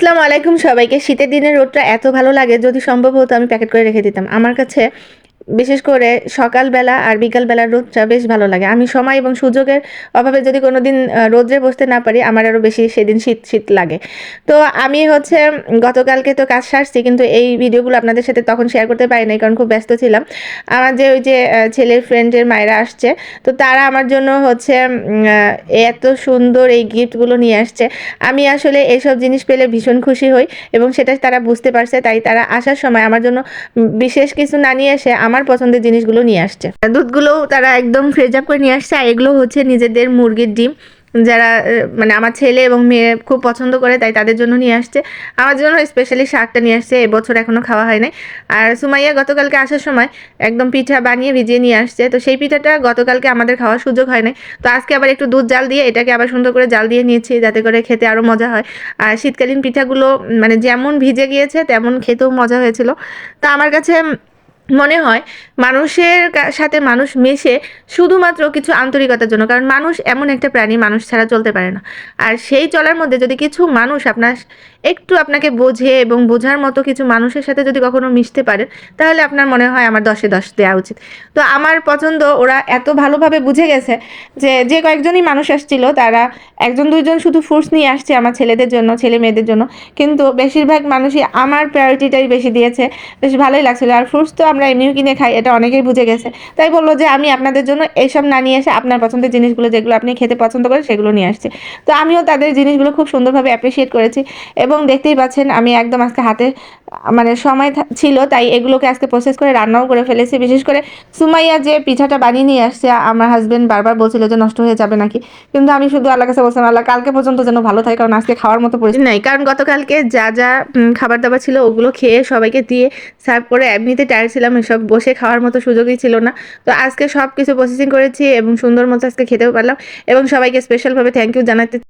আসসালামু আলাইকুম সবাইকে। শীতের দিনে রোদটা এত ভালো লাগে, যদি সম্ভব হতো আমি প্যাকেট করে রেখে দিতাম। আমার কাছে বিশেষ করে সকালবেলা আর বিকালবেলার রোদটা বেশ ভালো লাগে। আমি সময় এবং সুযোগের অভাবে যদি কোনোদিন রোদ্রে বসতে না পারি, আমার আরও বেশি সেদিন শীত শীত লাগে। তো আমি হচ্ছে গতকালকে তো কাজ সারছি, কিন্তু এই ভিডিওগুলো আপনাদের সাথে তখন শেয়ার করতে পারি নাই, কারণ খুব ব্যস্ত ছিলাম। আমার যে ওই যে ছেলের ফ্রেন্ডের মায়েরা আসছে, তো তারা আমার জন্য হচ্ছে এত সুন্দর এই গিফটগুলো নিয়ে আসছে। আমি আসলে এসব জিনিস পেলে ভীষণ খুশি হই, এবং সেটা তারা বুঝতে পারছে, তাই তারা আসার সময় আমার জন্য বিশেষ কিছু না নিয়ে এসে আমার পছন্দের জিনিসগুলো নিয়ে আসছে। দুধগুলোও তারা একদম ফ্রেজ আপ করে নিয়ে আসছে, আর এগুলো হচ্ছে নিজেদের মুরগির ডিম, যারা মানে আমার ছেলে এবং মেয়ে খুব পছন্দ করে, তাই তাদের জন্য নিয়ে আসছে। আমার জন্য স্পেশালি শাকটা নিয়ে আসছে, এবছর এখনও খাওয়া হয় নাই। আর সুমাইয়া গতকালকে আসার সময় একদম পিঠা বানিয়ে ভিজিয়ে নিয়ে আসছে, তো সেই পিঠাটা গতকালকে আমাদের খাওয়ার সুযোগ হয় নাই। তো আজকে আবার একটু দুধ জাল দিয়ে এটাকে আবার সুন্দর করে জাল দিয়ে নিয়েছি, যাতে করে খেতে আরও মজা হয়। আর শীতকালীন পিঠাগুলো মানে যেমন ভিজে গিয়েছে তেমন খেতেও মজা হয়েছিল। তা আমার কাছে মনে হয় মানুষের সাথে মানুষ মেশে শুধুমাত্র কিছু আন্তরিকতার জন্য, কারণ মানুষ এমন একটা প্রাণী, মানুষ ছাড়া চলতে পারে না। আর সেই চলার মধ্যে যদি কিছু মানুষ একটু আপনাকে বোঝে এবং বোঝার মতো কিছু মানুষের সাথে যদি কখনো মিশতে পারেন, তাহলে আপনার মনে হয় আমার 10-এ 10 দেওয়া উচিত। তো আমার পছন্দ, ওরা এত ভালোভাবে বুঝে গেছে যে যে কয়েকজনই মানুষ আসছিল, তারা একজন দুইজন শুধু ফ্রুটস নিয়ে আসছে আমার ছেলেদের জন্য, ছেলে মেয়েদের জন্য, কিন্তু বেশিরভাগ মানুষই আমার প্রায়োরিটিটাই বেশি দিয়েছে। বেশ ভালোই লাগছিল। আর ফ্রুটস তো আমরা এমনিও কিনে খাই, এটা অনেকেই বুঝে গেছে। তাই বললো যে আমি আপনাদের জন্য এইসব না নিয়ে এসে আপনার পছন্দের জিনিসগুলো, যেগুলো আপনি খেতে পছন্দ করেন, সেগুলো নিয়ে আসছি। তো আমিও তাদের জিনিসগুলো খুব সুন্দরভাবে অ্যাপ্রিসিয়েট করেছি, এবং দেখতেই পাচ্ছেন আমি একদম আজকে হাতে মানে সময় ছিল, তাই এগুলোকে আজকে প্রসেস করে রান্নাও করে ফেলেছি। বিশেষ করে সুমাইয়া যে পিঠাটা বানিয়ে নিয়ে আসছে, আমার হাজবেন্ড বারবার বলছিল যে নষ্ট হয়ে যাবে নাকি, কিন্তু আমি শুধু আল্লাহ কাছে বলছিলাম, আল্লাহ কালকে পর্যন্ত যেন ভালো থাকে, কারণ আজকে খাওয়ার মতো পরিস্থিতি নাই। কারণ গতকালকে যা যা খাবার দাবার ছিল ওগুলো খেয়ে সবাইকে দিয়ে সার্ভ করে এমনিতে টায়ার্ড ছিলাম, এসব বসে খাওয়ার মতো সুযোগই ছিল না। তো আজকে সব কিছু প্রসেসিং করেছি এবং সুন্দর মতো আজকে খেতেও পারলাম, এবং সবাইকে স্পেশালভাবে থ্যাংক ইউ জানাতে